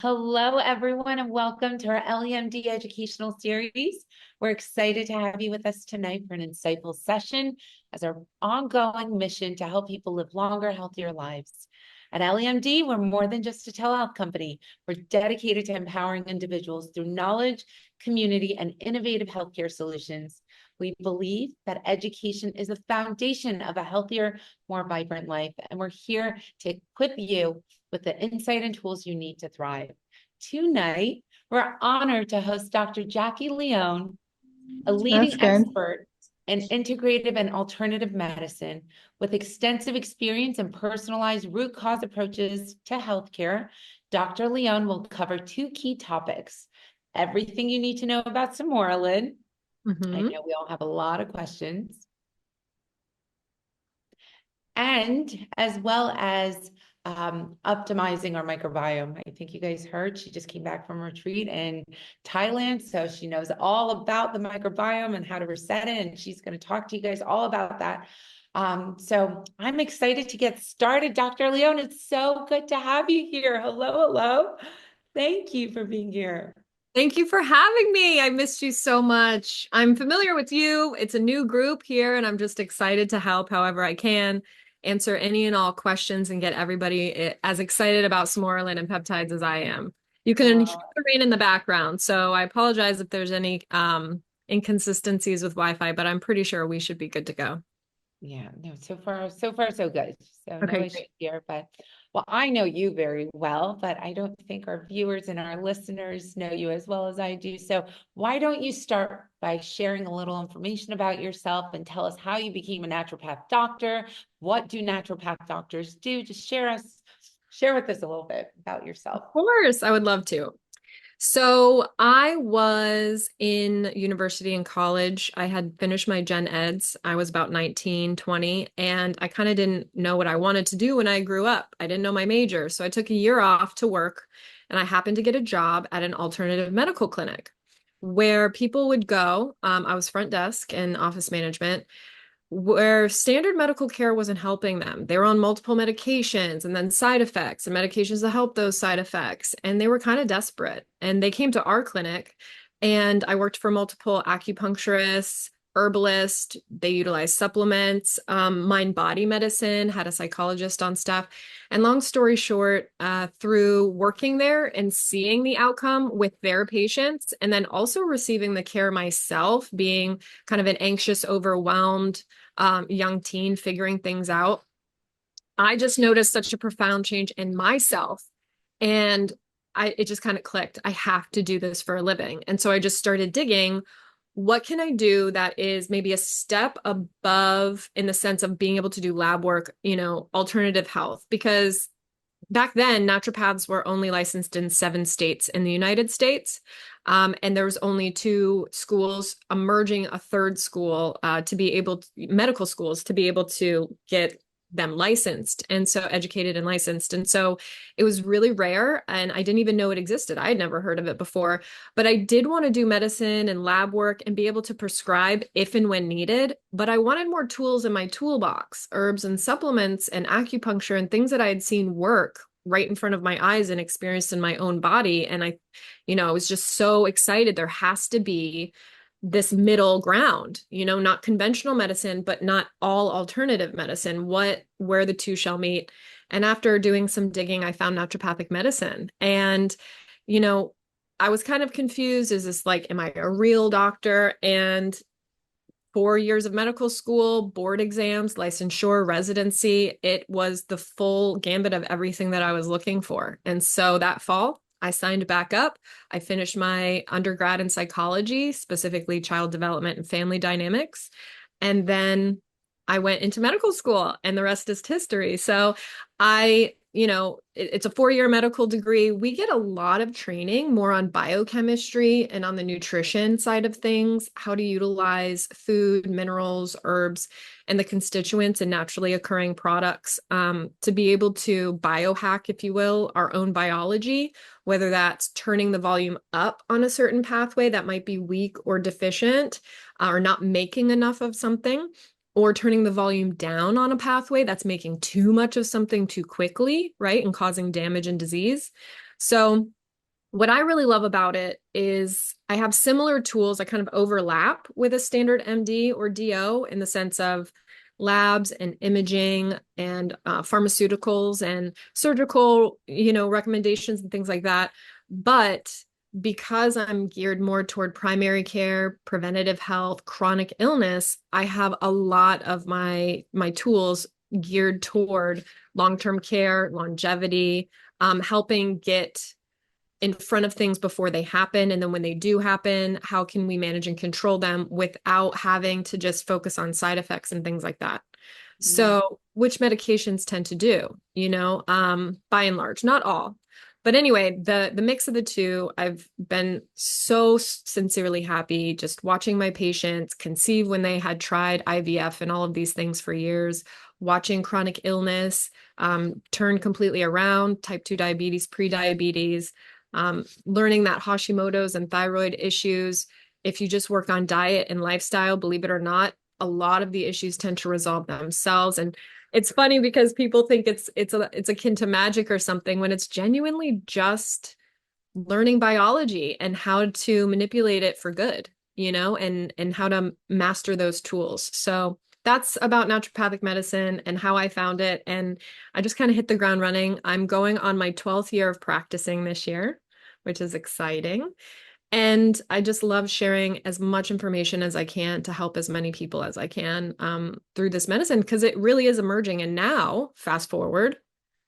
Hello, everyone, and welcome to our LEMD educational series. We're excited to have you with us tonight for an insightful session as our ongoing mission to help people live longer, healthier lives. At LEMD, we're more than just a telehealth company. We're dedicated to empowering individuals through knowledge, community, and innovative healthcare solutions. We believe that education is the foundation of a healthier, more vibrant life, and we're here to equip you with the insight and tools you need to thrive. Tonight, we're honored to host Dr. Jacquie Leone, a That's leading good. expert in integrative and alternative medicine with extensive experience in personalized root cause approaches to healthcare. Dr. Leone will cover two key topics: everything you need to know about Sermorelin. I Hmm. know we all have a lot of questions. And as well as optimizing our microbiome. I think you guys heard she just came back from a retreat in Thailand, so she knows all about the microbiome and how to reset it, and she's going to talk to you guys all about that. So I'm excited to get started. Dr. Leone, it's so good to have you here. Hello, hello. Thank you for being here. Thank you for having me. I missed you so much. I'm familiar with you. It's a new group here, and I'm just excited to help however I can, answer any and all questions, and get everybody as excited about Smorelin and peptides as I am. You can hear Uh, the rain in the background, so I apologize if there's any inconsistencies with Wi-Fi, but I'm pretty sure we should be good to go. Yeah, no, so far, so good. So no Okay, issue great. here, but well, I know you very well, but I don't think our viewers and our listeners know you as well as I do. So why don't you start by sharing a little information about yourself and tell us how you became a naturopath doctor? What do naturopath doctors do? Just share with us a little bit about yourself. Of course, I would love to. So I was in university and college. I had finished my gen eds. I was about 19, 20, and I kind of didn't know what I wanted to do when I grew up. I didn't know my major. So I took a year off to work, and I happened to get a job at an alternative medical clinic where people would go. I was front desk and office management, where standard medical care wasn't helping them. They were on multiple medications and then side effects and medications to help those side effects. And they were kind of desperate. And they came to our clinic, and I worked for multiple acupuncturists, herbalists. They utilized supplements, mind body medicine, had a psychologist on staff. And long story short, through working there and seeing the outcome with their patients, and then also receiving the care myself, being kind of an anxious, overwhelmed young teen figuring things out, I just noticed such a profound change in myself. And it just kind of clicked. I have to do this for a living. And so I just started digging. What can I do that is maybe a step above in the sense of being able to do lab work, alternative health? Because back then, naturopaths were only licensed in 7 states in the United States. And there was only 2 schools emerging, a third school to be able to, medical schools to be able to get them licensed and so educated and licensed. And so it was really rare, and I didn't even know it existed. I had never heard of it before, but I did want to do medicine and lab work and be able to prescribe if and when needed. But I wanted more tools in my toolbox, herbs and supplements and acupuncture and things that I had seen work right in front of my eyes and experienced in my own body. And I was just so excited. There has to be this middle ground, not conventional medicine, but not all alternative medicine, where the two shall meet. And after doing some digging, I found naturopathic medicine. And, you know, I was kind of confused. Is this like, am I a real doctor? And 4 years of medical school, board exams, licensure, residency. It was the full gambit of everything that I was looking for. And so that fall, I signed back up. I finished my undergrad in psychology, specifically child development and family dynamics. And then I went into medical school, and the rest is history. So it's a 4 year medical degree. We get a lot of training more on biochemistry and on the nutrition side of things, how to utilize food, minerals, herbs, and the constituents and naturally occurring products to be able to biohack, if you will, our own biology, whether that's turning the volume up on a certain pathway that might be weak or deficient, or not making enough of something, or turning the volume down on a pathway that's making too much of something too quickly, right? And causing damage and disease. So What I really love about it is I have similar tools. I kind of overlap with a standard MD or DO in the sense of labs and imaging and pharmaceuticals and surgical, recommendations and things like that. But because I'm geared more toward primary care, preventative health, chronic illness, I have a lot of my tools geared toward long-term care, longevity, helping get in front of things before they happen. And then when they do happen, how can we manage and control them without having to just focus on side effects and things like that? Mm. So, which medications tend to do, by and large, not all. But anyway, the mix of the two, I've been so sincerely happy just watching my patients conceive when they had tried IVF and all of these things for years, watching chronic illness turn completely around, type 2 diabetes, pre-diabetes, learning that Hashimoto's and thyroid issues, if you just work on diet and lifestyle, believe it or not, a lot of the issues tend to resolve themselves. And it's funny because people think it's akin to magic or something when it's genuinely just learning biology and how to manipulate it for good, and how to master those tools. So that's about naturopathic medicine and how I found it. And I just kind of hit the ground running. I'm going on my 12th year of practicing this year, which is exciting. And I just love sharing as much information as I can to help as many people as I can through this medicine because it really is emerging. And now, fast forward,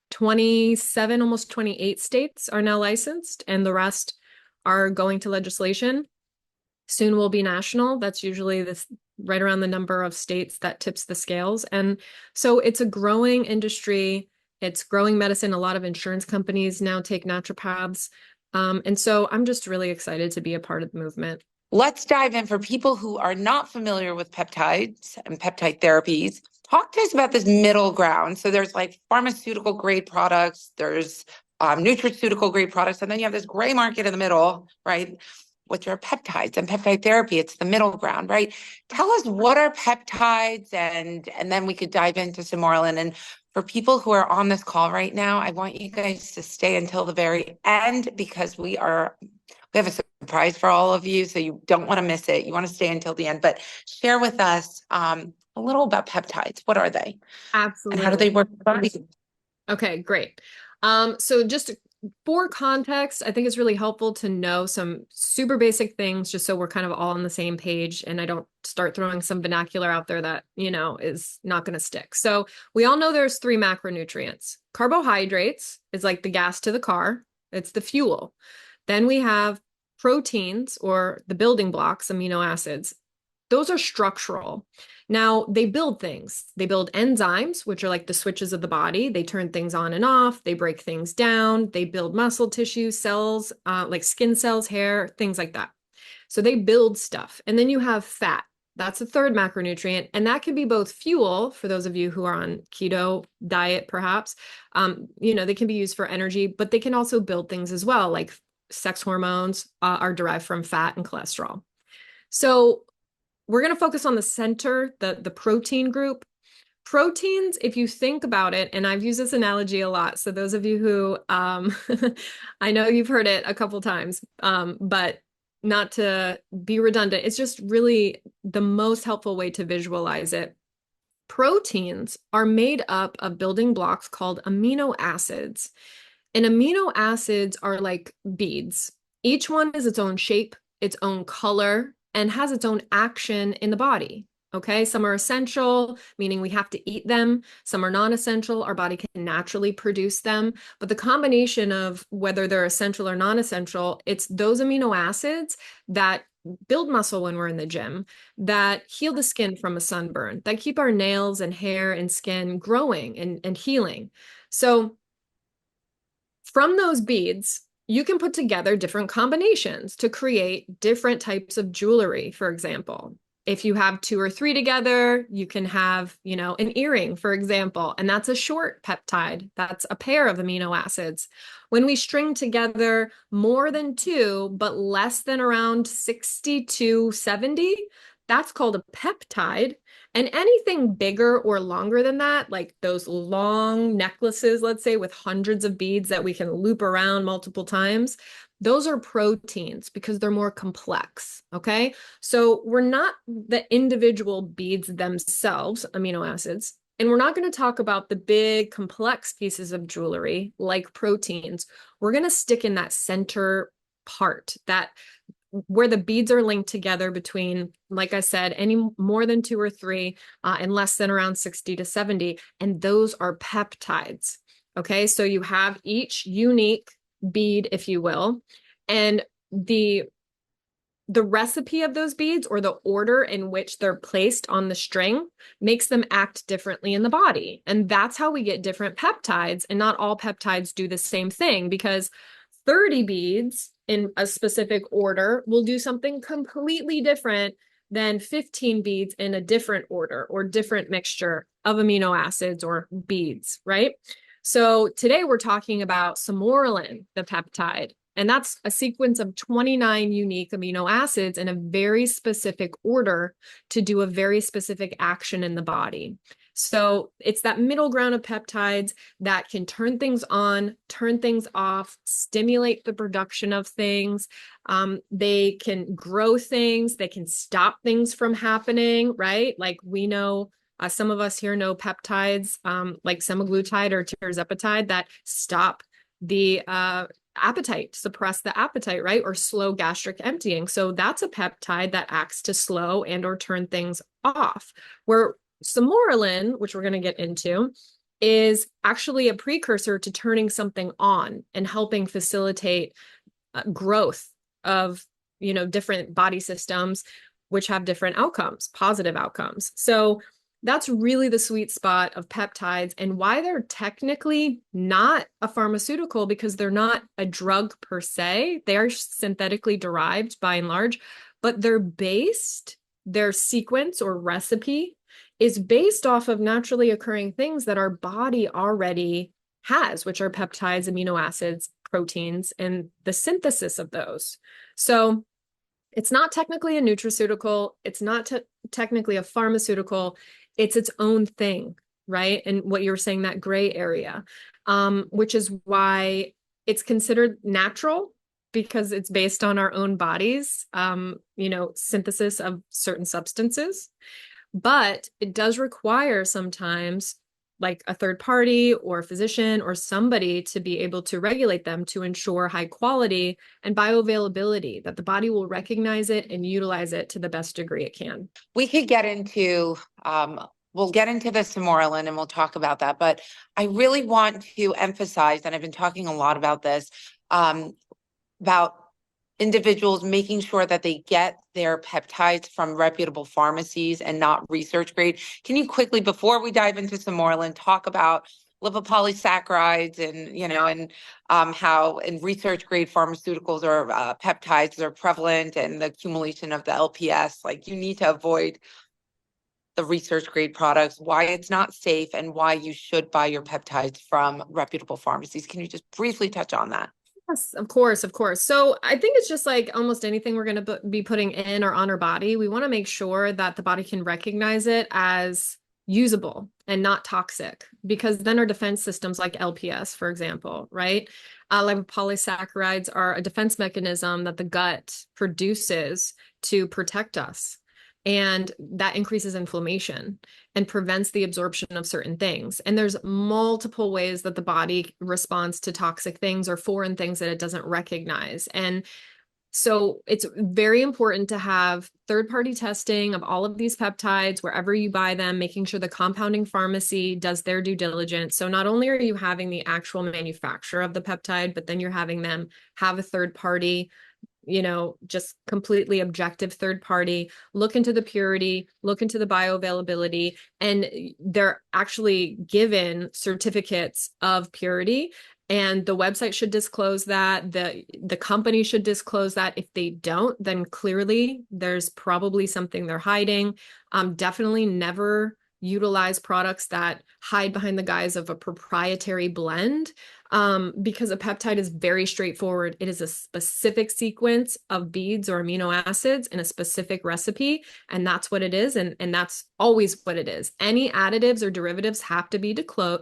27, almost 28 states are now licensed, and the rest are going to legislation. Soon will be national. That's usually this right around the number of states that tips the scales. And so it's a growing industry. It's growing medicine. A lot of insurance companies now take naturopaths. And so I'm just really excited to be a part of the movement. Let's dive in for people who are not familiar with peptides and peptide therapies. Talk to us about this middle ground. So there's like pharmaceutical grade products, there's nutraceutical grade products, and then you have this gray market in the middle, right? Which are peptides and peptide therapy. It's the middle ground, right? Tell us what are peptides, and then we could dive into Sermorelin. And for people who are on this call right now, I want you guys to stay until the very end because we have a surprise for all of you, so you don't want to miss it. You want to stay until the end, but share with us a little about peptides. What are they? And how do Absolutely. they work in the body? Okay, great. So just for context, I think it's really helpful to know some super basic things just so we're kind of all on the same page and I don't start throwing some vernacular out there that, is not going to stick. So we all know there's three macronutrients. Carbohydrates is like the gas to the car. It's the fuel. Then we have proteins or the building blocks, amino acids. Those are structural. Now, they build things. They build enzymes, which are like the switches of the body. They turn things on and off. They break things down. They build muscle tissue, cells, like skin cells, hair, things like that. So they build stuff. And then you have fat. That's the third macronutrient. And that can be both fuel for those of you who are on keto diet, perhaps. They can be used for energy, but they can also build things as well, like sex hormones are derived from fat and cholesterol. So we're going to focus on the center, the protein group. Proteins, if you think about it, and I've used this analogy a lot. So those of you who, I know you've heard it a couple times, but not to be redundant, it's just really the most helpful way to visualize it. Proteins are made up of building blocks called amino acids. And amino acids are like beads. Each one is its own shape, its own color, and has its own action in the body. Okay, some are essential, meaning we have to eat them. Some are non-essential, our body can naturally produce them. But the combination of whether they're essential or non-essential, it's those amino acids that build muscle when we're in the gym, that heal the skin from a sunburn, that keep our nails and hair and skin growing and healing. So from those beads, you can put together different combinations to create different types of jewelry, for example. If you have two or three together, you can have, an earring, for example, and that's a short peptide. That's a pair of amino acids. When we string together more than two, but less than around 60 to 70, that's called a peptide. And anything bigger or longer than that, like those long necklaces, let's say, with hundreds of beads that we can loop around multiple times, Those are proteins because they're more complex. Okay. So we're not the individual beads themselves, amino acids. And we're not going to talk about the big complex pieces of jewelry like proteins. We're going to stick in that center part, that where the beads are linked together between, like I said, any more than two or three, and less than around 60 to 70. And those are peptides. Okay. So you have each unique bead, if you will, and the recipe of those beads, or the order in which they're placed on the string, makes them act differently in the body. And that's how we get different peptides. And not all peptides do the same thing, because 30 beads in a specific order will do something completely different than 15 beads in a different order or different mixture of amino acids or beads, right? So today we're talking about Sermorelin, the peptide. And that's a sequence of 29 unique amino acids in a very specific order to do a very specific action in the body. So it's that middle ground of peptides that can turn things on, turn things off, stimulate the production of things. They can grow things. They can stop things from happening, right? Like we know, some of us here know peptides, like semaglutide or tirzepatide, that stop the appetite, suppress the appetite, right? Or slow gastric emptying. So that's a peptide that acts to slow and or turn things off. Where Sermorelin, which we're going to get into, is actually a precursor to turning something on and helping facilitate growth of, different body systems, which have different outcomes, positive outcomes. So that's really the sweet spot of peptides, and why they're technically not a pharmaceutical, because they're not a drug per se. They are synthetically derived by and large, but their sequence or recipe is based off of naturally occurring things that our body already has, which are peptides, amino acids, proteins, and the synthesis of those. So it's not technically a nutraceutical. It's not technically a pharmaceutical. It's its own thing, right? And what you were saying, that gray area, which is why it's considered natural, because it's based on our own bodies, synthesis of certain substances. But it does require sometimes like a third party or a physician or somebody to be able to regulate them to ensure high quality and bioavailability, that the body will recognize it and utilize it to the best degree it can. We could get into, we'll get into the Sermorelin and we'll talk about that. But I really want to emphasize, and I've been talking a lot about this, about individuals making sure that they get their peptides from reputable pharmacies and not research grade. Can you quickly, before we dive into Sermorelin, talk about lipopolysaccharides and how in research grade pharmaceuticals or peptides are prevalent, and the accumulation of the LPS? Like, you need to avoid the research grade products, why it's not safe, and why you should buy your peptides from reputable pharmacies. Can you just briefly touch on that? Yes, of course, of course. So I think it's just like almost anything we're going to be putting in or on our body. We want to make sure that the body can recognize it as usable and not toxic, because then our defense systems, like LPS, for example, right? Lipopolysaccharides are a defense mechanism that the gut produces to protect us. And that increases inflammation and prevents the absorption of certain things. And there's multiple ways that the body responds to toxic things or foreign things that it doesn't recognize. And so it's very important to have third-party testing of all of these peptides wherever you buy them, making sure the compounding pharmacy does their due diligence. So not only are you having the actual manufacturer of the peptide, but then you're having them have a third party, just completely objective third party, look into the purity, look into the bioavailability, and they're actually given certificates of purity. And the website should disclose that, the company should disclose that. If they don't, then clearly there's probably something they're hiding. Definitely never utilize products that hide behind the guise of a proprietary blend, because a peptide is very straightforward. It is a specific sequence of beads or amino acids in a specific recipe, and that's what it is, and that's always what it is. Any additives or derivatives have to be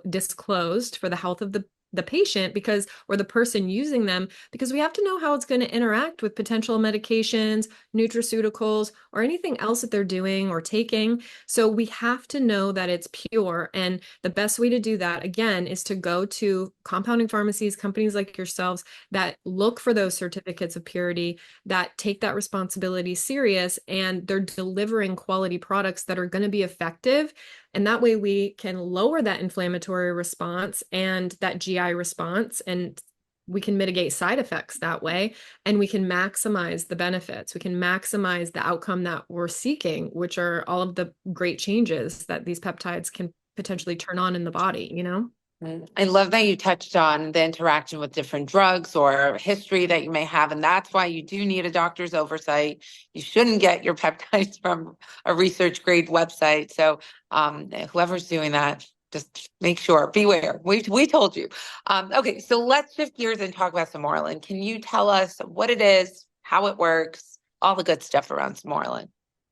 disclosed for the health of the the patient because, or the person using them, because we have to know how it's going to interact with potential medications, nutraceuticals, or anything else that they're doing or taking. So we have to know that it's pure. And the best way to do that, again, is to go to compounding pharmacies, companies like yourselves that look for those certificates of purity, that take that responsibility serious, and they're delivering quality products that are going to be effective. And that way we can lower that inflammatory response and that GI response, and we can mitigate side effects that way, and we can maximize the benefits. We can maximize the outcome that we're seeking, which are all of the great changes that these peptides can potentially turn on in the body, you know? I love that you touched on the interaction with different drugs or history that you may have. And that's why you do need a doctor's oversight. You shouldn't get your peptides from a research grade website. So whoever's doing that, just make sure, beware. We told you. Okay, so let's shift gears and talk about Sermorelin. Can you tell us what it is, how it works, all the good stuff around Sermorelin?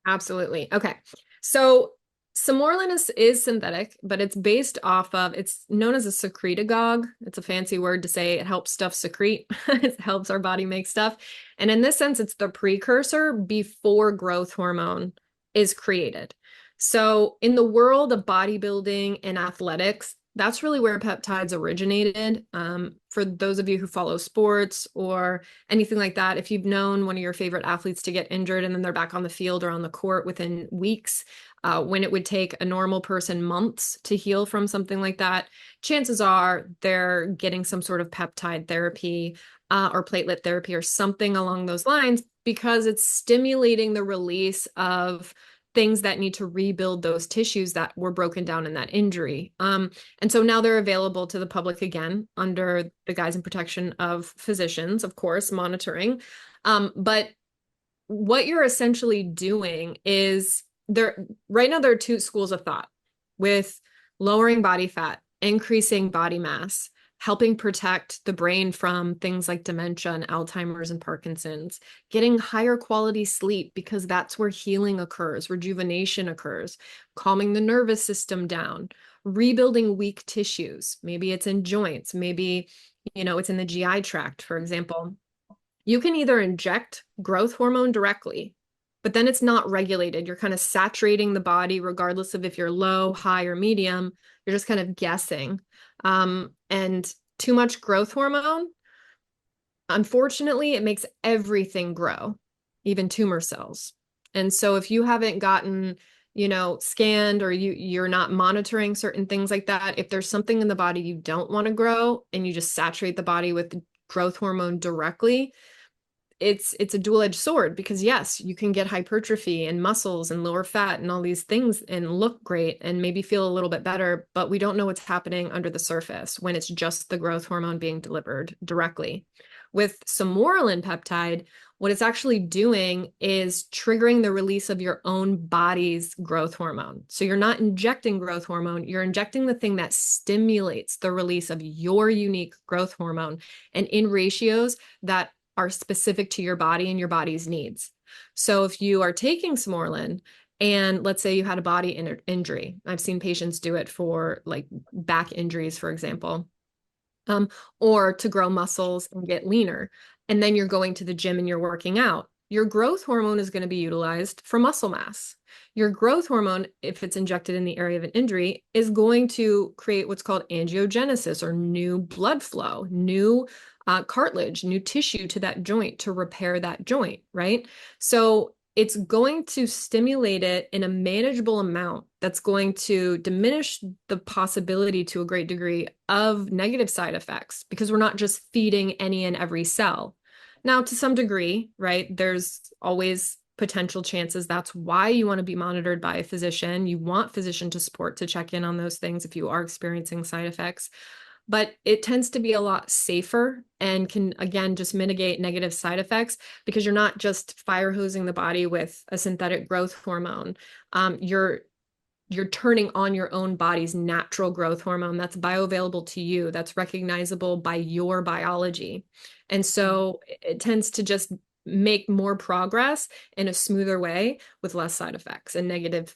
Absolutely. Okay. So Sermorelin is synthetic, but it's based off of, it's known as a secretagogue. It's a fancy word to say it helps stuff secrete. It helps our body make stuff. And in this sense, it's the precursor before growth hormone is created. So in the world of bodybuilding and athletics, that's really where peptides originated. For those of you who follow sports or anything like that, if you've known one of your favorite athletes to get injured and then they're back on the field or on the court within weeks, when it would take a normal person months to heal from something like that, chances are they're getting some sort of peptide therapy or platelet therapy or something along those lines, because it's stimulating the release of things that need to rebuild those tissues that were broken down in that injury. And so now they're available to the public again under the guise and protection of physicians, of course, monitoring. But what you're essentially doing is right now there are two schools of thought with lowering body fat, increasing body mass, helping protect the brain from things like dementia and Alzheimer's and Parkinson's, getting higher quality sleep because that's where healing occurs, rejuvenation occurs, calming the nervous system down, rebuilding weak tissues. Maybe it's in joints, maybe, it's in the GI tract, for example. You can either inject growth hormone directly, but then it's not regulated. You're kind of saturating the body regardless of if you're low, high, or medium. You're just kind of guessing. And too much growth hormone, unfortunately, it makes everything grow, even tumor cells. And so if you haven't gotten, scanned, or you're not monitoring certain things like that, if there's something in the body you don't want to grow and you just saturate the body with growth hormone directly, it's a dual-edged sword, because yes, you can get hypertrophy and muscles and lower fat and all these things and look great and maybe feel a little bit better, but we don't know what's happening under the surface when it's just the growth hormone being delivered directly. With Sermorelin peptide, what it's actually doing is triggering the release of your own body's growth hormone. So you're not injecting growth hormone, you're injecting the thing that stimulates the release of your unique growth hormone, and in ratios that are specific to your body and your body's needs. So if you are taking Sermorelin, and let's say you had a body injury, I've seen patients do it for like back injuries, for example, or to grow muscles and get leaner. And then you're going to the gym and you're working out. Your growth hormone is going to be utilized for muscle mass. Your growth hormone, if it's injected in the area of an injury, is going to create what's called angiogenesis, or new blood flow, new cartilage, new tissue to that joint to repair that joint, right? So it's going to stimulate it in a manageable amount that's going to diminish the possibility to a great degree of negative side effects, because we're not just feeding any and every cell. Now, to some degree, right, there's always potential chances. That's why you want to be monitored by a physician. You want physician to support to check in on those things if you are experiencing side effects. But it tends to be a lot safer and can, again, just mitigate negative side effects, because you're not just fire hosing the body with a synthetic growth hormone. You're turning on your own body's natural growth hormone that's bioavailable to you, that's recognizable by your biology. And so it tends to just make more progress in a smoother way with less side effects and negative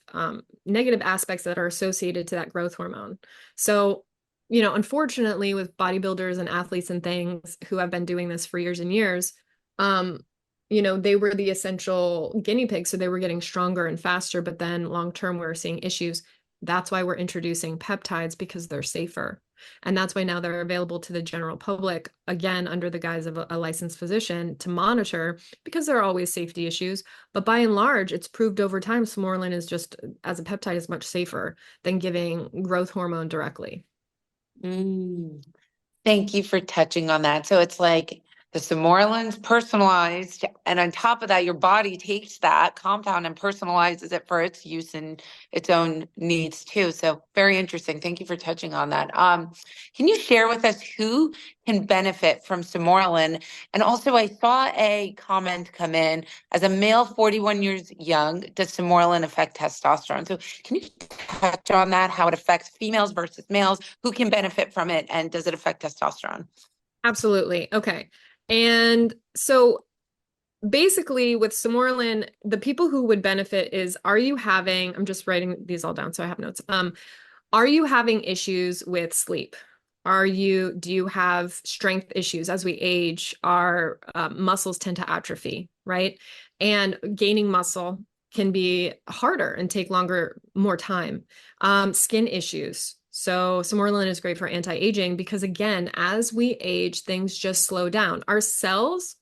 aspects that are associated to that growth hormone. So unfortunately, with bodybuilders and athletes and things who have been doing this for years and years, um, they were the essential guinea pigs, so they were getting stronger and faster, but then long term, we were seeing issues. That's why we're introducing peptides because they're safer. And that's why now they're available to the general public, again, under the guise of a licensed physician to monitor because there are always safety issues. But by and large, it's proved over time, Sermorelin is just, as a peptide, is much safer than giving growth hormone directly. Mm. Thank you for touching on that. So it's like the Sermorelins personalized, and on top of that, your body takes that compound and personalizes it for its use and its own needs too. So very interesting. Thank you for touching on that. Can you share with us who can benefit from Sermorelin? And also, I saw a comment come in: as a male 41 years young, does Sermorelin affect testosterone? So can you touch on that? How it affects females versus males? Who can benefit from it, and does it affect testosterone? Absolutely. Okay. And so basically with Sermorelin, the people who would benefit is, are you having, I'm just writing these all down so I have notes. Are you having issues with sleep? Do you have strength issues? As we age, our muscles tend to atrophy, right? And gaining muscle can be harder and take more time. Skin issues. So Sermorelin is great for anti-aging because, again, as we age, things just slow down. Our cells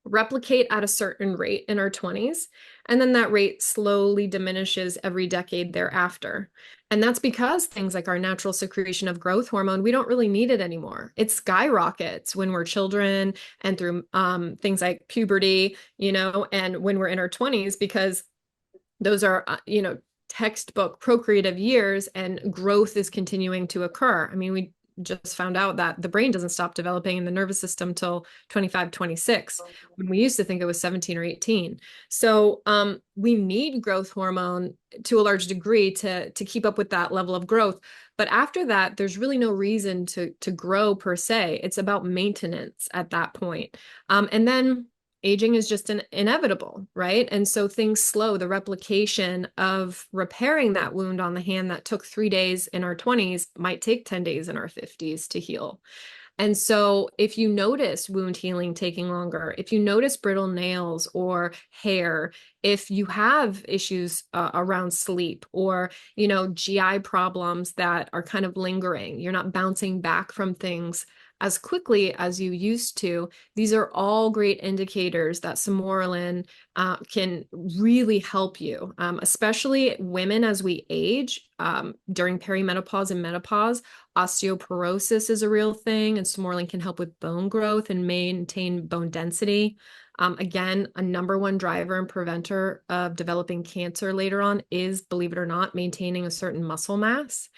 replicate at a certain rate in our 20s, and then that rate slowly diminishes every decade thereafter. And that's because things like our natural secretion of growth hormone, we don't really need it anymore. It skyrockets when we're children and through things like puberty, and when we're in our 20s, because those are, textbook procreative years and growth is continuing to occur. I mean, we just found out that the brain doesn't stop developing in the nervous system till 25, 26, when we used to think it was 17 or 18. So we need growth hormone to a large degree to keep up with that level of growth. But after that, there's really no reason to grow per se. It's about maintenance at that point. And then aging is just inevitable, right? And so things slow. The replication of repairing that wound on the hand that took 3 days in our 20s might take 10 days in our 50s to heal. And so if you notice wound healing taking longer, if you notice brittle nails or hair, if you have issues around sleep or, GI problems that are kind of lingering, you're not bouncing back from things as quickly as you used to, these are all great indicators that Sermorelin can really help you, especially women as we age, during perimenopause and menopause. Osteoporosis is a real thing, and Sermorelin can help with bone growth and maintain bone density. Again, a number one driver and preventer of developing cancer later on is, believe it or not, maintaining a certain muscle mass.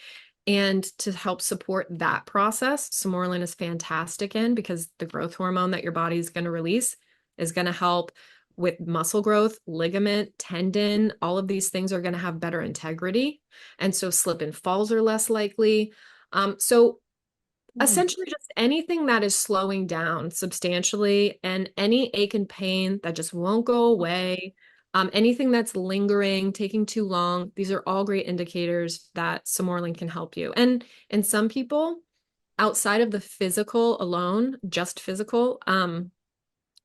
And to help support that process, Sermorelin is fantastic in, because the growth hormone that your body is going to release is going to help with muscle growth, ligament, tendon. All of these things are going to have better integrity. And so slip and falls are less likely. So essentially just anything that is slowing down substantially, and any ache and pain that just won't go away, anything that's lingering, taking too long, these are all great indicators that Sermorelin can help you. And in some people, outside of the physical alone, just physical,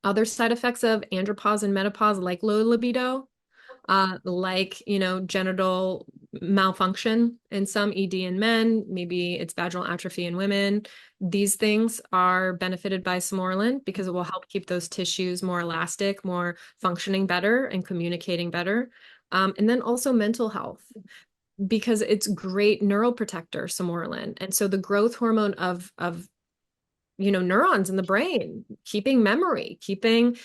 other side effects of andropause and menopause, like low libido, genital malfunction in some, ED in men, maybe it's vaginal atrophy in women. These things are benefited by Sermorelin because it will help keep those tissues more elastic, more functioning better and communicating better. And then also mental health, because it's great neuroprotector, Sermorelin. And so the growth hormone of neurons in the brain, keeping memory, keeping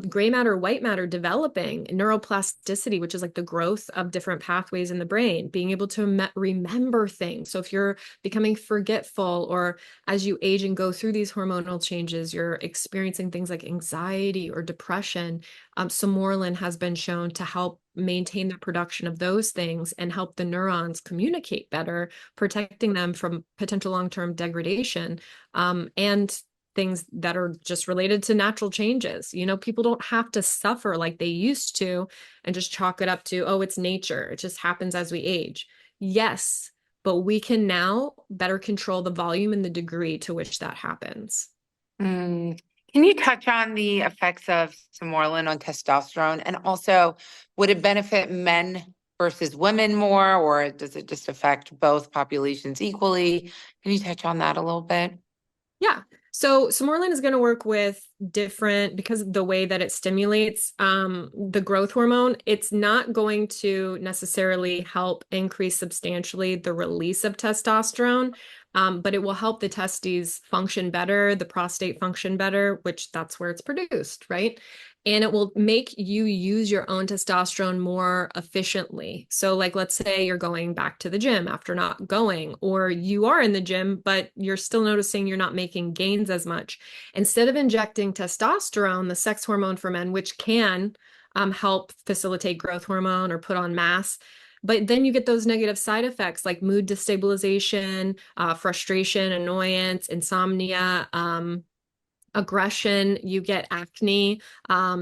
gray matter, white matter developing, neuroplasticity, which is like the growth of different pathways in the brain, being able to remember things. So if you're becoming forgetful, or as you age and go through these hormonal changes, you're experiencing things like anxiety or depression, Sermorelin has been shown to help maintain the production of those things and help the neurons communicate better, protecting them from potential long-term degradation, and things that are just related to natural changes. People don't have to suffer like they used to and just chalk it up to, oh, it's nature. It just happens as we age. Yes, but we can now better control the volume and the degree to which that happens. Mm. Can you touch on the effects of Sermorelin on testosterone? And also, would it benefit men versus women more, or does it just affect both populations equally? Can you touch on that a little bit? Yeah. So Sermorelin is going to work with different, because of the way that it stimulates the growth hormone, it's not going to necessarily help increase substantially the release of testosterone, but it will help the testes function better, the prostate function better, which that's where it's produced, right? And it will make you use your own testosterone more efficiently. So, like, let's say you're going back to the gym after not going, or you are in the gym, but you're still noticing you're not making gains as much. Instead of injecting testosterone, the sex hormone for men, which can help facilitate growth hormone or put on mass, but then you get those negative side effects like mood destabilization, frustration, annoyance, insomnia, aggression, you get acne,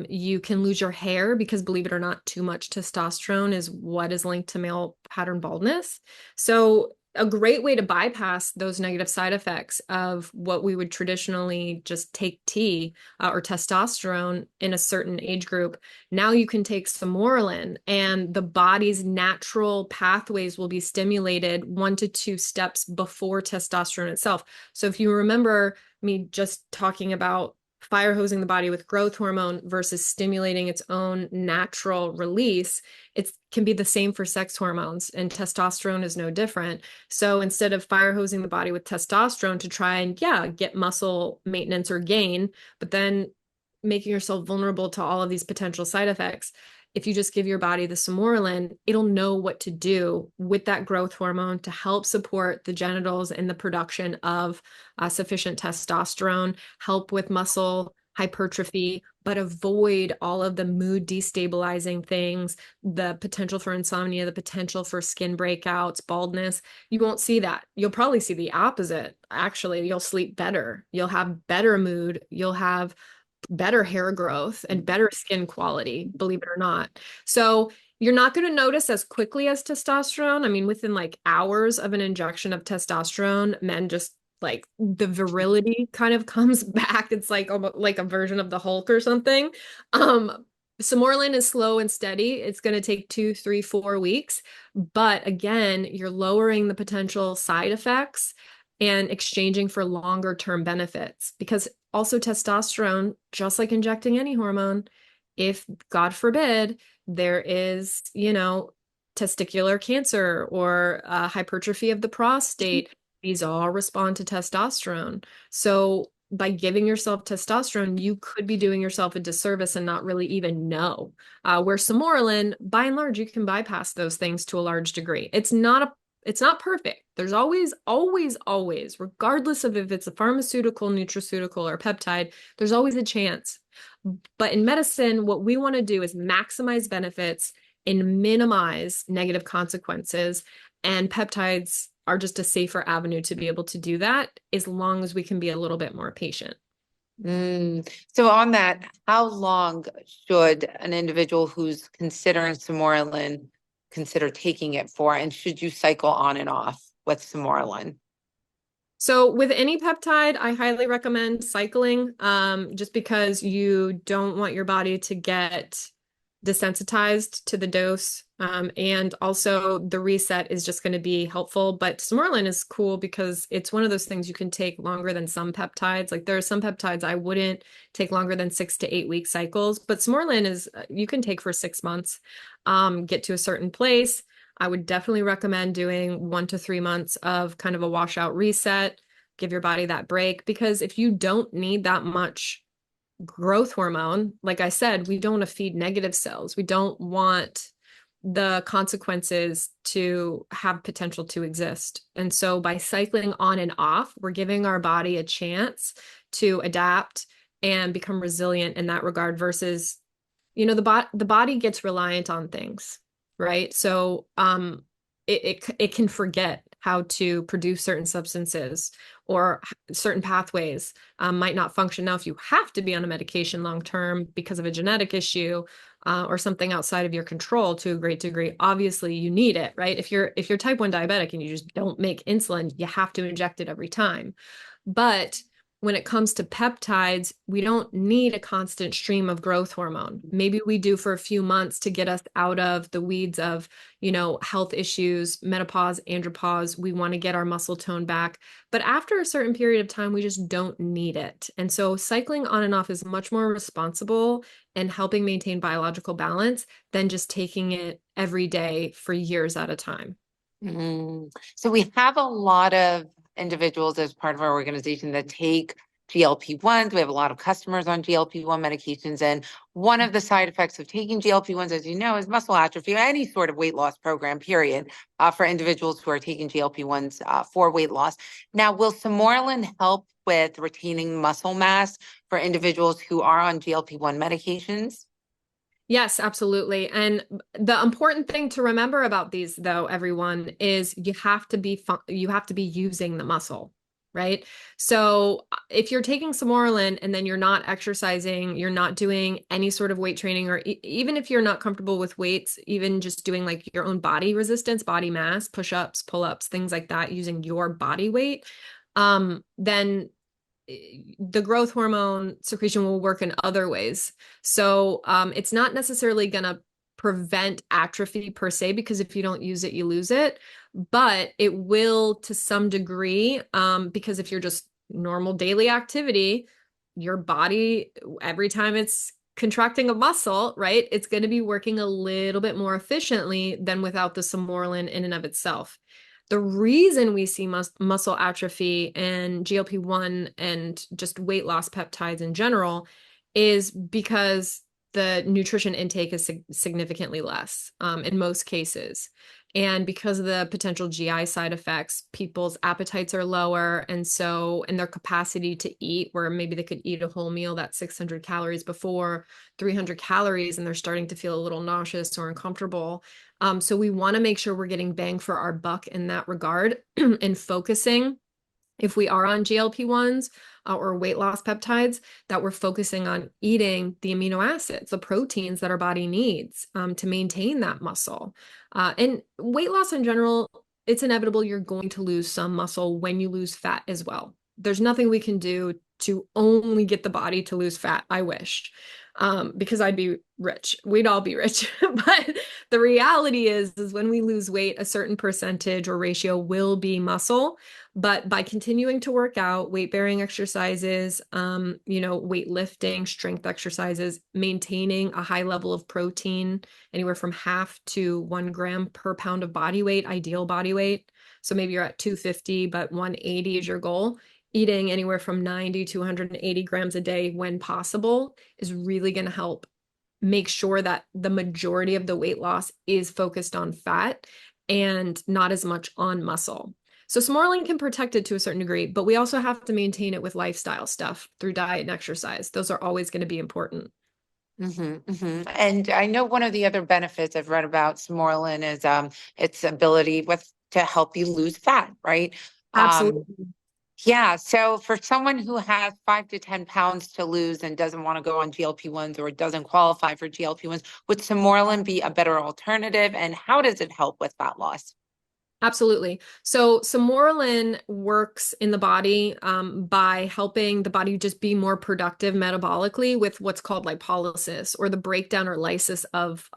you can lose your hair because, believe it or not, too much testosterone is what is linked to male pattern baldness. So a great way to bypass those negative side effects of what we would traditionally just take T or testosterone in a certain age group. Now you can take Sermorelin, and the body's natural pathways will be stimulated 1 to 2 steps before testosterone itself. So if you remember me just talking about fire hosing the body with growth hormone versus stimulating its own natural release, it can be the same for sex hormones, and testosterone is no different. So instead of fire hosing the body with testosterone to try and, yeah, get muscle maintenance or gain, but then making yourself vulnerable to all of these potential side effects, if you just give your body the Sermorelin, it'll know what to do with that growth hormone to help support the genitals and the production of sufficient testosterone, help with muscle hypertrophy, but avoid all of the mood destabilizing things, the potential for insomnia, the potential for skin breakouts, baldness. You won't see that. You'll probably see the opposite. Actually, you'll sleep better. You'll have better mood. You'll have better hair growth and better skin quality, believe it or not. So you're not going to notice as quickly as testosterone. I mean, within like hours of an injection of testosterone, men just like the virility kind of comes back. It's like almost like a version of the Hulk or something. Sermorelin is slow and steady. It's going to take 2, 3, 4 weeks. But again, you're lowering the potential side effects and exchanging for longer term benefits, because also testosterone, just like injecting any hormone, if God forbid there is, testicular cancer or hypertrophy of the prostate, these all respond to testosterone. So by giving yourself testosterone, you could be doing yourself a disservice and not really even know. Where Sermorelin, by and large, you can bypass those things to a large degree. It's not perfect. There's always, always, always, regardless of if it's a pharmaceutical, nutraceutical, or peptide, there's always a chance. But in medicine, what we want to do is maximize benefits and minimize negative consequences. And peptides are just a safer avenue to be able to do that, as long as we can be a little bit more patient. So on that, how long should an individual who's considering Sermorelin consider taking it for, and should you cycle on and off with Sermorelin? So with any peptide, I highly recommend cycling, just because you don't want your body to get desensitized to the dose. And also the reset is just going to be helpful. But Sermorelin is cool because it's one of those things you can take longer than some peptides. Like there are some peptides I wouldn't take longer than 6 to 8 week cycles, but Sermorelin is you can take for 6 months, get to a certain place. I would definitely recommend doing 1 to 3 months of kind of a washout reset, give your body that break, because if you don't need that much growth hormone, like I said, we don't want to feed negative cells. We don't want the consequences to have potential to exist. And so by cycling on and off, we're giving our body a chance to adapt and become resilient in that regard versus, the body gets reliant on things, right? So it can forget how to produce certain substances or certain pathways might not function. Now, if you have to be on a medication long term because of a genetic issue or something outside of your control to a great degree, obviously you need it, right? If you're type 1 diabetic and you just don't make insulin, you have to inject it every time. But when it comes to peptides, we don't need a constant stream of growth hormone. Maybe we do for a few months to get us out of the weeds of, health issues, menopause, andropause. We want to get our muscle tone back. But after a certain period of time, we just don't need it. And so cycling on and off is much more responsible and helping maintain biological balance than just taking it every day for years at a time. So we have a lot of individuals as part of our organization that take GLP-1s. We have a lot of customers on GLP-1 medications. And one of the side effects of taking GLP-1s, as you know, is muscle atrophy or any sort of weight loss program, period, for individuals who are taking GLP-1s for weight loss. Now, will Sermorelin help with retaining muscle mass for individuals who are on GLP-1 medications? Yes, absolutely. And the important thing to remember about these, though, everyone, is you have to be using the muscle, right? So if you're taking Sermorelin and then you're not exercising, you're not doing any sort of weight training, or even if you're not comfortable with weights, even just doing like your own body resistance, body mass, push-ups, pull-ups, things like that, using your body weight, then the growth hormone secretion will work in other ways. So it's not necessarily going to prevent atrophy per se, because if you don't use it, you lose it. But it will to some degree, because if you're just normal daily activity, your body, every time it's contracting a muscle, right, it's going to be working a little bit more efficiently than without the Sermorelin in and of itself. The reason we see muscle atrophy and GLP-1 and just weight loss peptides in general is because the nutrition intake is significantly less in most cases. And because of the potential GI side effects, people's appetites are lower. And their capacity to eat, where maybe they could eat a whole meal that's 600 calories before, 300 calories, and they're starting to feel a little nauseous or uncomfortable. So we want to make sure we're getting bang for our buck in that regard and focusing, if we are on GLP-1s or weight loss peptides, that we're focusing on eating the amino acids, the proteins that our body needs to maintain that muscle. And weight loss in general, it's inevitable you're going to lose some muscle when you lose fat as well. There's nothing we can do to only get the body to lose fat. I wish. Because I'd be rich. We'd all be rich. But the reality is when we lose weight, a certain percentage or ratio will be muscle. But by continuing to work out, weight-bearing exercises, weightlifting, strength exercises, maintaining a high level of protein, anywhere from 0.5 to 1 gram per pound of body weight, ideal body weight. So maybe you're at 250, but 180 is your goal. Eating anywhere from 90 to 180 grams a day when possible is really going to help make sure that the majority of the weight loss is focused on fat and not as much on muscle. So Sermorelin can protect it to a certain degree, but we also have to maintain it with lifestyle stuff through diet and exercise. Those are always going to be important. And I know one of the other benefits I've read about Sermorelin is its ability to help you lose fat, right? Absolutely. Yeah. So for someone who has 5 to 10 pounds to lose and doesn't want to go on GLP-1s or doesn't qualify for GLP-1s, would Sermorelin be a better alternative? And how does it help with fat loss? Absolutely. So Sermorelin works in the body by helping the body just be more productive metabolically with what's called lipolysis, or the breakdown or lysis of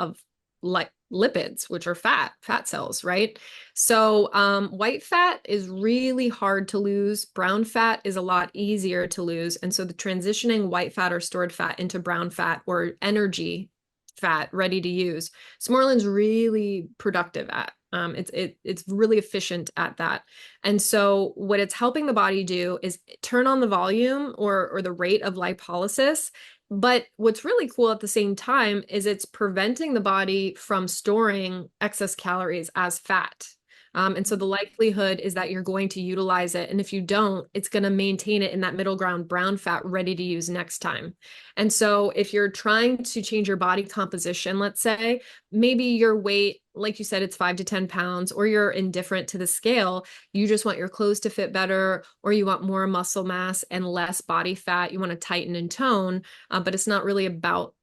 lipids, which are fat cells, right? So white fat is really hard to lose. Brown fat is a lot easier to lose. And so the transitioning white fat or stored fat into brown fat or energy fat ready to use, Sermorelin's really productive at. It's really efficient at that. And so what it's helping the body do is turn on the volume or the rate of lipolysis. But what's really cool at the same time is it's preventing the body from storing excess calories as fat. And so the likelihood is that you're going to utilize it. And if you don't, it's going to maintain it in that middle ground brown fat ready to use next time. And so if you're trying to change your body composition, let's say, maybe your weight, like you said, it's 5 to 10 pounds, or you're indifferent to the scale. You just want your clothes to fit better, or you want more muscle mass and less body fat. You want to tighten and tone, but it's not really about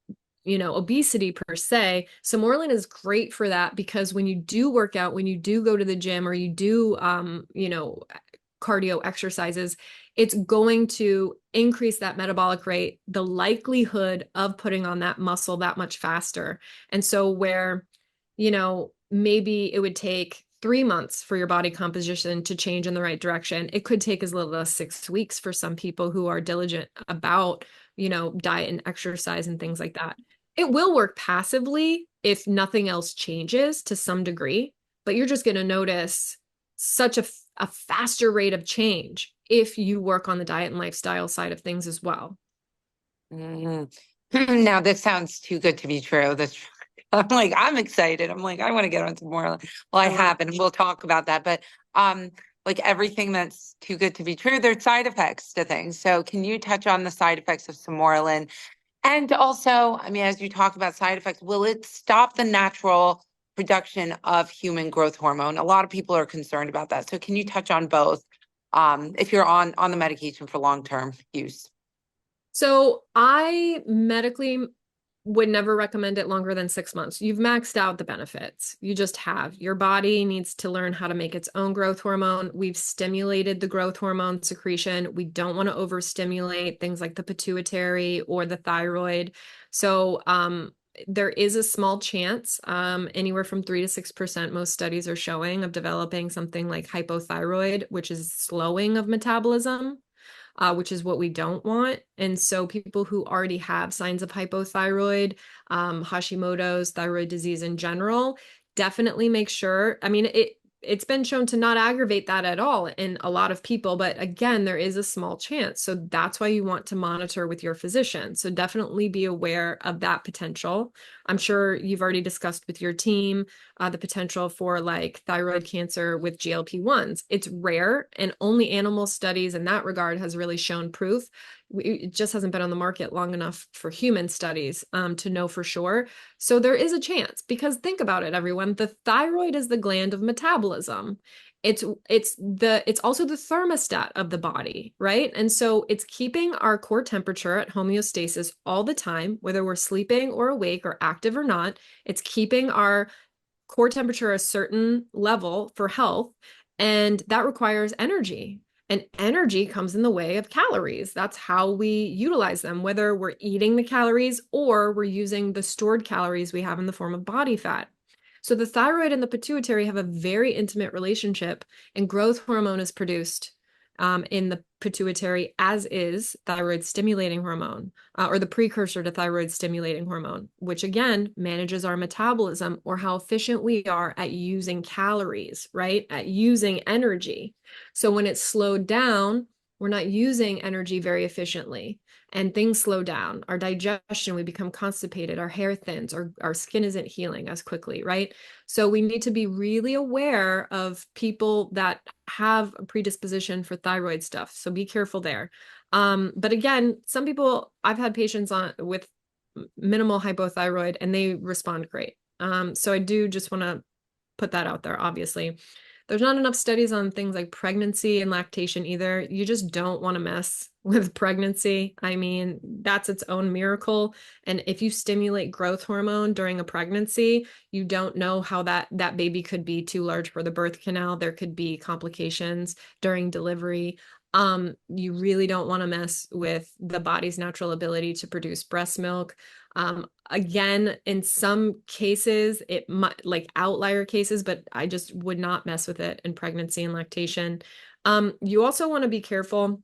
obesity per se. Sermorelin is great for that because when you do work out, when you do go to the gym or you do, cardio exercises, it's going to increase that metabolic rate, the likelihood of putting on that muscle that much faster. And so where, maybe it would take 3 months for your body composition to change in the right direction, it could take as little as 6 weeks for some people who are diligent about, diet and exercise and things like that. It will work passively if nothing else changes to some degree, but you're just going to notice such a faster rate of change if you work on the diet and lifestyle side of things as well. Mm. Now this sounds too good to be true. I'm like, I'm excited. I'm like, I want to get on some more. Well, I have, and we'll talk about that. But like everything that's too good to be true, there's side effects to things. So can you touch on the side effects of Sermorelin? And also, I mean, as you talk about side effects, will it stop the natural production of human growth hormone? A lot of people are concerned about that. So can you touch on both if you're on the medication for long-term use? So I medically would never recommend it longer than 6 months. You've maxed out the benefits. You just have. Your body needs to learn how to make its own growth hormone. We've stimulated the growth hormone secretion. We don't want to overstimulate things like the pituitary or the thyroid. So there is a small chance, anywhere from 3 to 6%, most studies are showing, of developing something like hypothyroid, which is slowing of metabolism, which is what we don't want. And so people who already have signs of hypothyroid, Hashimoto's, thyroid disease in general, definitely make sure. I mean, it's been shown to not aggravate that at all in a lot of people, but again, there is a small chance. So that's why you want to monitor with your physician. So definitely be aware of that potential. I'm sure you've already discussed with your team the potential for like thyroid cancer with GLP-1s. It's rare, and only animal studies in that regard has really shown proof. It just hasn't been on the market long enough for human studies to know for sure. So there is a chance, because think about it, everyone. The thyroid is the gland of metabolism. It's also the thermostat of the body, right? And so it's keeping our core temperature at homeostasis all the time, whether we're sleeping or awake or active or not. It's keeping our core temperature a certain level for health, and that requires energy. And energy comes in the way of calories. That's how we utilize them, whether we're eating the calories or we're using the stored calories we have in the form of body fat. So the thyroid and the pituitary have a very intimate relationship, and growth hormone is produced in the pituitary, as is thyroid stimulating hormone, or the precursor to thyroid stimulating hormone, which again manages our metabolism, or how efficient we are at using calories, right? At using energy. So when it's slowed down, we're not using energy very efficiently, and things slow down. Our digestion, we become constipated, our hair thins, or our skin isn't healing as quickly, right? So we need to be really aware of people that have a predisposition for thyroid stuff. So be careful there. But again, some people, I've had patients with minimal hypothyroid and they respond great. So I do just want to put that out there, obviously. There's not enough studies on things like pregnancy and lactation either. You just don't want to mess with pregnancy. I mean, that's its own miracle. And if you stimulate growth hormone during a pregnancy, you don't know how that baby could be too large for the birth canal. There could be complications during delivery. You really don't want to mess with the body's natural ability to produce breast milk. Again, in some cases, it might, like outlier cases, but I just would not mess with it in pregnancy and lactation. You also want to be careful.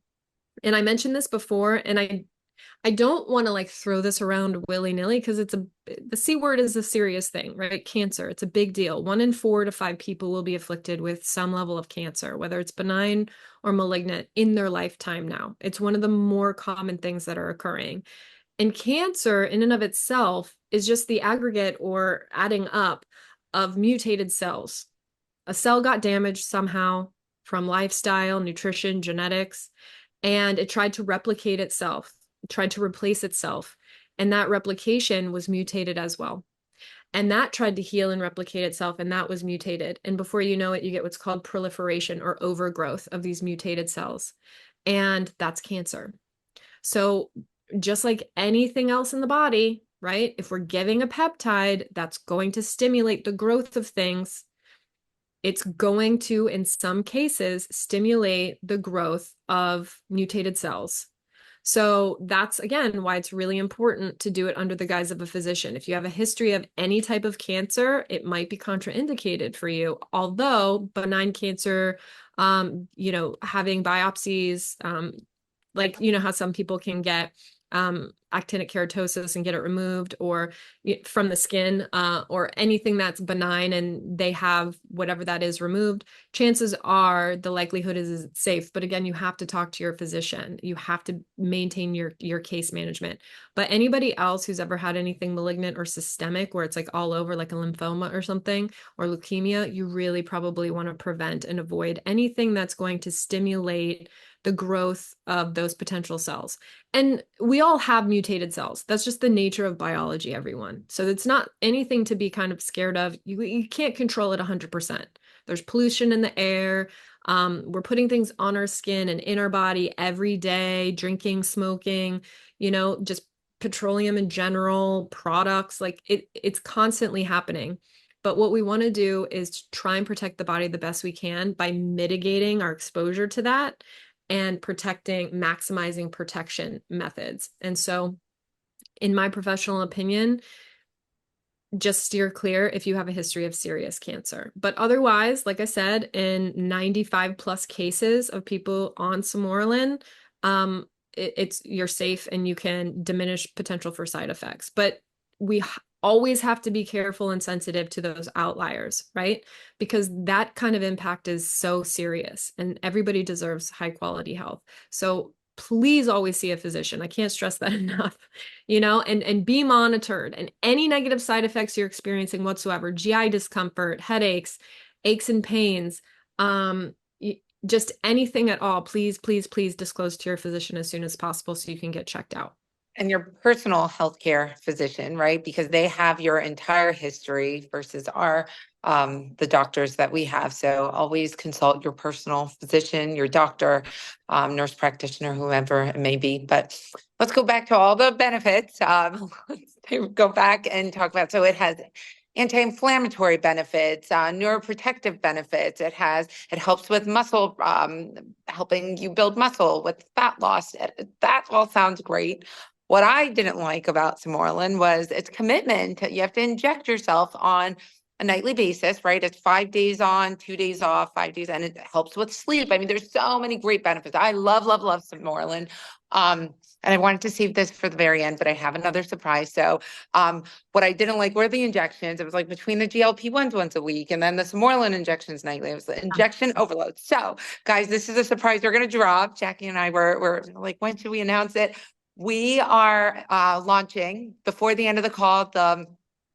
And I mentioned this before, and I don't want to like throw this around willy-nilly, because the C word is a serious thing, right? Cancer, it's a big deal. 1 in 4 to 5 people will be afflicted with some level of cancer, whether it's benign or malignant, in their lifetime now. It's one of the more common things that are occurring. And cancer in and of itself is just the aggregate or adding up of mutated cells. A cell got damaged somehow from lifestyle, nutrition, genetics, and it tried to replicate itself, it tried to replace itself. And that replication was mutated as well. And that tried to heal and replicate itself, and that was mutated. And before you know it, you get what's called proliferation or overgrowth of these mutated cells. And that's cancer. So just like anything else in the body, right? If we're giving a peptide that's going to stimulate the growth of things, it's going to, in some cases, stimulate the growth of mutated cells. So that's, again, why it's really important to do it under the guise of a physician. If you have a history of any type of cancer, it might be contraindicated for you. Although benign cancer, having biopsies, like, how some people can get actinic keratosis and get it removed, or from the skin, or anything that's benign and they have whatever that is removed, chances are the likelihood is it's safe. But again, you have to talk to your physician. You have to maintain your case management. But anybody else who's ever had anything malignant or systemic where it's like all over, like a lymphoma or something, or leukemia, you really probably want to prevent and avoid anything that's going to stimulate the growth of those potential cells. And we all have mutated cells. That's just the nature of biology, everyone. So it's not anything to be kind of scared of. You can't control it 100%. There's pollution in the air. We're putting things on our skin and in our body every day, drinking, smoking, just petroleum in general, products, like it's constantly happening. But what we want to do is try and protect the body the best we can by mitigating our exposure to that and maximizing protection methods. And so, in my professional opinion, just steer clear if you have a history of serious cancer. But otherwise, like I said, in 95 plus cases of people on Sermorelin, you're safe and you can diminish potential for side effects. But we always have to be careful and sensitive to those outliers, right? Because that kind of impact is so serious and everybody deserves high quality health. So please always see a physician. I can't stress that enough, and be monitored. And any negative side effects you're experiencing whatsoever, GI discomfort, headaches, aches and pains, just anything at all, please, please, please disclose to your physician as soon as possible so you can get checked out. And your personal healthcare physician, right? Because they have your entire history versus the doctors that we have. So always consult your personal physician, your doctor, nurse practitioner, whoever it may be. But let's go back to all the benefits. Let's go back and talk about, so it has anti-inflammatory benefits, neuroprotective benefits. It helps with muscle, helping you build muscle, with fat loss. That all sounds great. What I didn't like about Sermorelin was its commitment. You have to inject yourself on a nightly basis, right? It's 5 days on, 2 days off, 5 days, and it helps with sleep. I mean, there's so many great benefits. I love, love, love Sermorelin. And I wanted to save this for the very end, but I have another surprise. So what I didn't like were the injections. It was like between the GLP-1s once a week and then the Sermorelin injections nightly. It was the injection overload. So guys, this is a surprise we're going to drop. Jacquie and I were like, when should we announce it? We are launching before the end of the call. The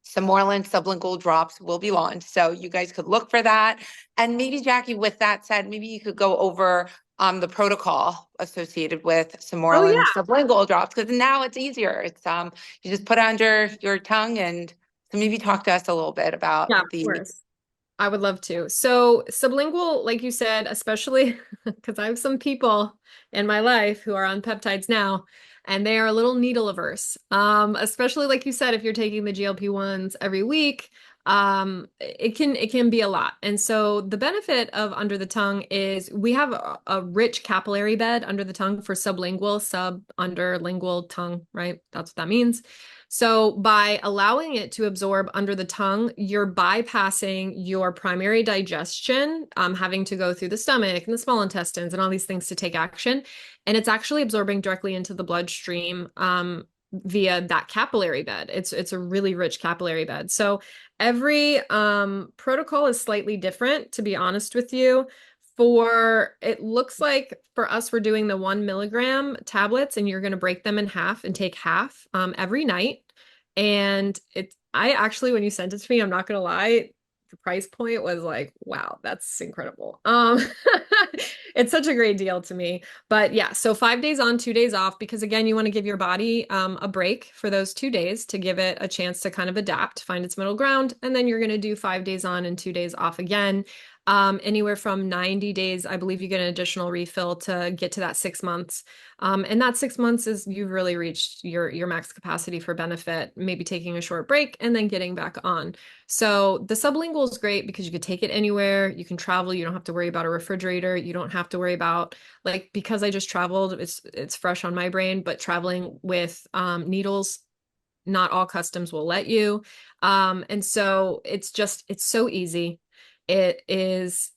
Sermorelin sublingual drops will be launched. So you guys could look for that. And maybe, Jacquie, with that said, maybe you could go over the protocol associated with Sermorelin sublingual drops, because now it's easier. It's you just put it under your tongue, and so maybe talk to us a little bit about Of course. I would love to. So sublingual, like you said, especially because I have some people in my life who are on peptides now, and they are a little needle averse. Especially like you said, if you're taking the GLP-1s every week, it can be a lot. And so the benefit of under the tongue is we have a rich capillary bed under the tongue for sublingual, underlingual tongue, right? That's what that means. So by allowing it to absorb under the tongue, you're bypassing your primary digestion, having to go through the stomach and the small intestines and all these things to take action. And it's actually absorbing directly into the bloodstream via that capillary bed. It's a really rich capillary bed. So every protocol is slightly different, to be honest with you. It looks like for us, we're doing the 1 milligram tablets, and you're going to break them in half and take half every night. And I actually, when you sent it to me, I'm not going to lie, the price point was like, wow, that's incredible. It's such a great deal to me. But yeah, so 5 days on, 2 days off, because again, you want to give your body a break for those 2 days to give it a chance to kind of adapt, find its middle ground. And then you're going to do 5 days on and 2 days off again. Anywhere from 90 days, I believe you get an additional refill to get to that 6 months. And that 6 months is you've really reached your max capacity for benefit, maybe taking a short break and then getting back on. So the sublingual is great because you could take it anywhere. You can travel. You don't have to worry about a refrigerator. You don't have to worry about, like, because I just traveled, it's fresh on my brain, but traveling with needles, not all customs will let you. And so it's so easy. It is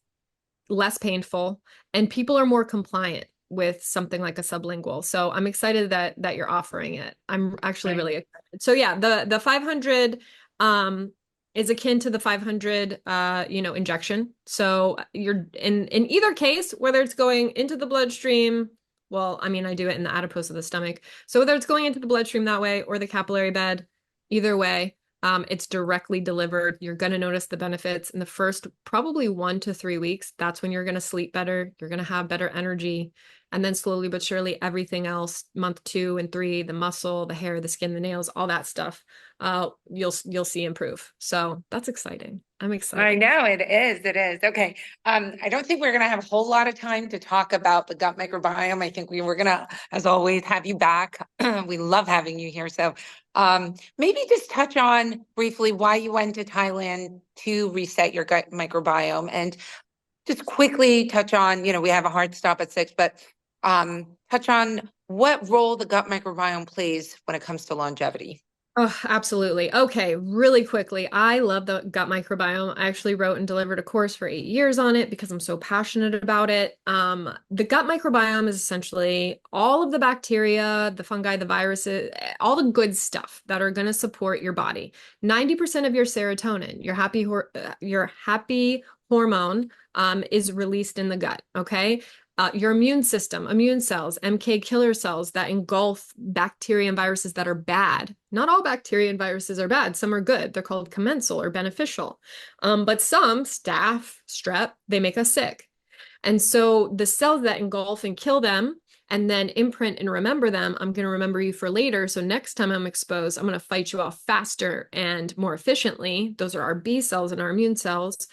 less painful and people are more compliant with something like a sublingual. So I'm excited that you're offering it. I'm actually really excited. So yeah, the 500 is akin to the 500 injection. So you're in either case, whether it's going into the bloodstream, well, I mean, I do it in the adipose of the stomach. So whether it's going into the bloodstream that way or the capillary bed, either way, it's directly delivered. You're going to notice the benefits in the first probably 1 to 3 weeks. That's when you're going to sleep better. You're going to have better energy. And then slowly but surely, everything else, month 2 and 3, the muscle, the hair, the skin, the nails, all that stuff, you'll see improve. So that's exciting. I'm excited. I know it is. It is. Okay. I don't think we're going to have a whole lot of time to talk about the gut microbiome. I think we're going to, as always, have you back. We love having you here. So maybe just touch on briefly why you went to Thailand to reset your gut microbiome, and just quickly touch on, we have a hard stop at 6, but touch on what role the gut microbiome plays when it comes to longevity. Oh, absolutely. Okay, really quickly. I love the gut microbiome. I actually wrote and delivered a course for 8 years on it because I'm so passionate about it. The gut microbiome is essentially all of the bacteria, the fungi, the viruses, all the good stuff that are going to support your body. 90% of your serotonin, your happy hormone, is released in the gut. Okay. Your immune system, immune cells, MK killer cells that engulf bacteria and viruses that are bad. Not all bacteria and viruses are bad. Some are good. They're called commensal or beneficial. But some, staph, strep, they make us sick. And so the cells that engulf and kill them and then imprint and remember them, I'm going to remember you for later. So next time I'm exposed, I'm going to fight you off faster and more efficiently. Those are our B cells and our immune cells.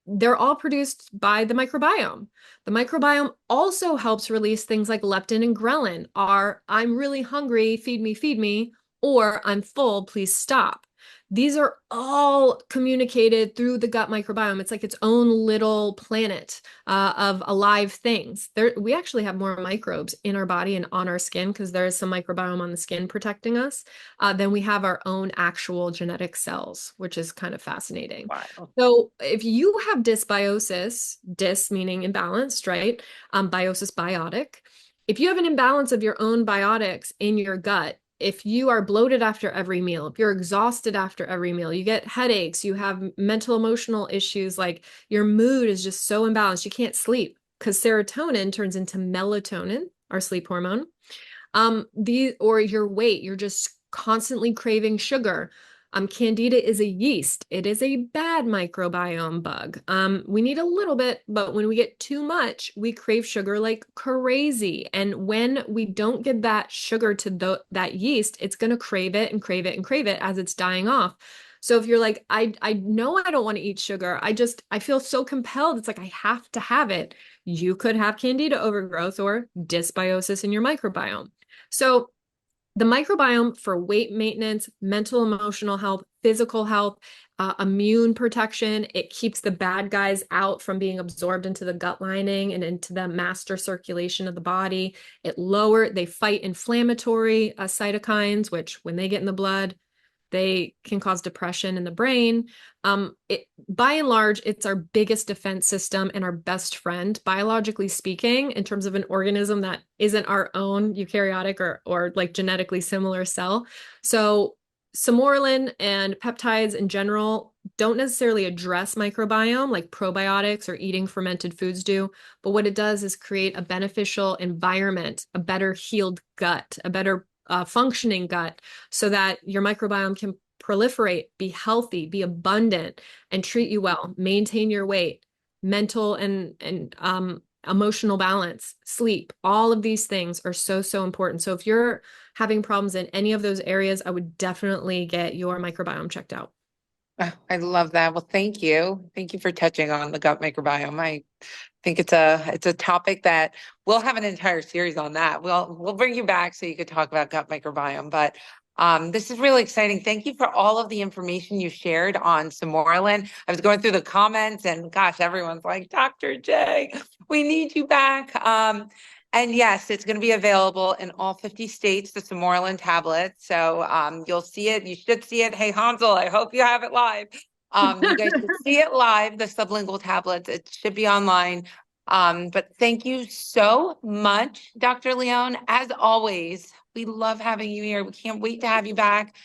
They're all produced by the microbiome. The microbiome also helps release things like leptin and ghrelin, I'm really hungry, feed me, or I'm full, please stop. These are all communicated through the gut microbiome. It's like its own little planet of alive things. We actually have more microbes in our body and on our skin because there is some microbiome on the skin protecting us than we have our own actual genetic cells, which is kind of fascinating. Wow. So if you have dysbiosis, dys meaning imbalanced, right? Biosis, biotic. If you have an imbalance of your own biotics in your gut, if you are bloated after every meal, if you're exhausted after every meal, you get headaches, you have mental, emotional issues, like your mood is just so imbalanced, you can't sleep because serotonin turns into melatonin, our sleep hormone. Or your weight, you're just constantly craving sugar. Candida is a yeast. It is a bad microbiome bug. We need a little bit, but when we get too much, we crave sugar like crazy. And when we don't give that sugar to that yeast, it's going to crave it and crave it and crave it as it's dying off. So if you're like, I know I don't want to eat sugar. I feel so compelled. It's like, I have to have it. You could have candida overgrowth or dysbiosis in your microbiome. So the microbiome for weight maintenance, mental, emotional health, physical health, immune protection, it keeps the bad guys out from being absorbed into the gut lining and into the master circulation of the body. They fight inflammatory cytokines, which when they get in the blood, they can cause depression in the brain. By and large, it's our biggest defense system and our best friend, biologically speaking, in terms of an organism that isn't our own eukaryotic or like genetically similar cell. So Sermorelin and peptides in general don't necessarily address microbiome like probiotics or eating fermented foods do. But what it does is create a beneficial environment, a better healed gut, a better functioning gut so that your microbiome can proliferate, be healthy, be abundant, and treat you well, maintain your weight, mental and emotional balance, sleep. All of these things are so, so important. So if you're having problems in any of those areas, I would definitely get your microbiome checked out. Oh, I love that. Well, thank you. Thank you for touching on the gut microbiome. I think it's a topic that we'll have an entire series on that. We'll bring you back so you could talk about gut microbiome. But this is really exciting. Thank you for all of the information you shared on Sermorelin. I was going through the comments and gosh, everyone's like, Dr. J, we need you back. And yes, it's going to be available in all 50 states, the Sermorelin tablet. So you'll see it. You should see it. Hey, Hansel, I hope you have it live. You guys should see it live, the sublingual tablets. It should be online. But thank you so much, Dr. Leone. As always, we love having you here. We can't wait to have you back.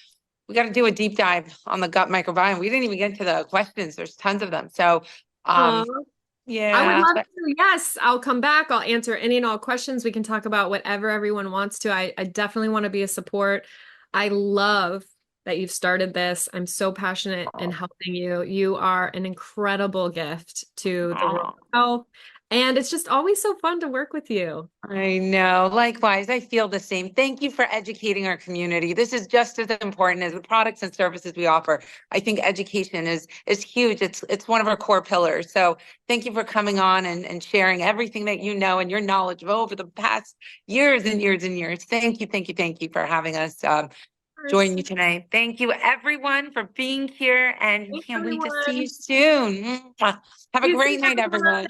We got to do a deep dive on the gut microbiome. We didn't even get to the questions. There's tons of them. So Aw. I would yeah. love to. Yes, I'll come back. I'll answer any and all questions. We can talk about whatever everyone wants to. I definitely want to be a support. I love that you've started this. I'm so passionate in helping you. You are an incredible gift to the world of health. And it's just always so fun to work with you. I know. Likewise, I feel the same. Thank you for educating our community. This is just as important as the products and services we offer. I think education is huge. It's one of our core pillars. So thank you for coming on and sharing everything that you know and your knowledge of over the past years and years and years. Thank you, thank you, thank you for having us join you tonight. Thank you, everyone, for being here, and we Thanks, can't wait to see everyone. you soon. Have a See you great soon, night, everyone. everyone.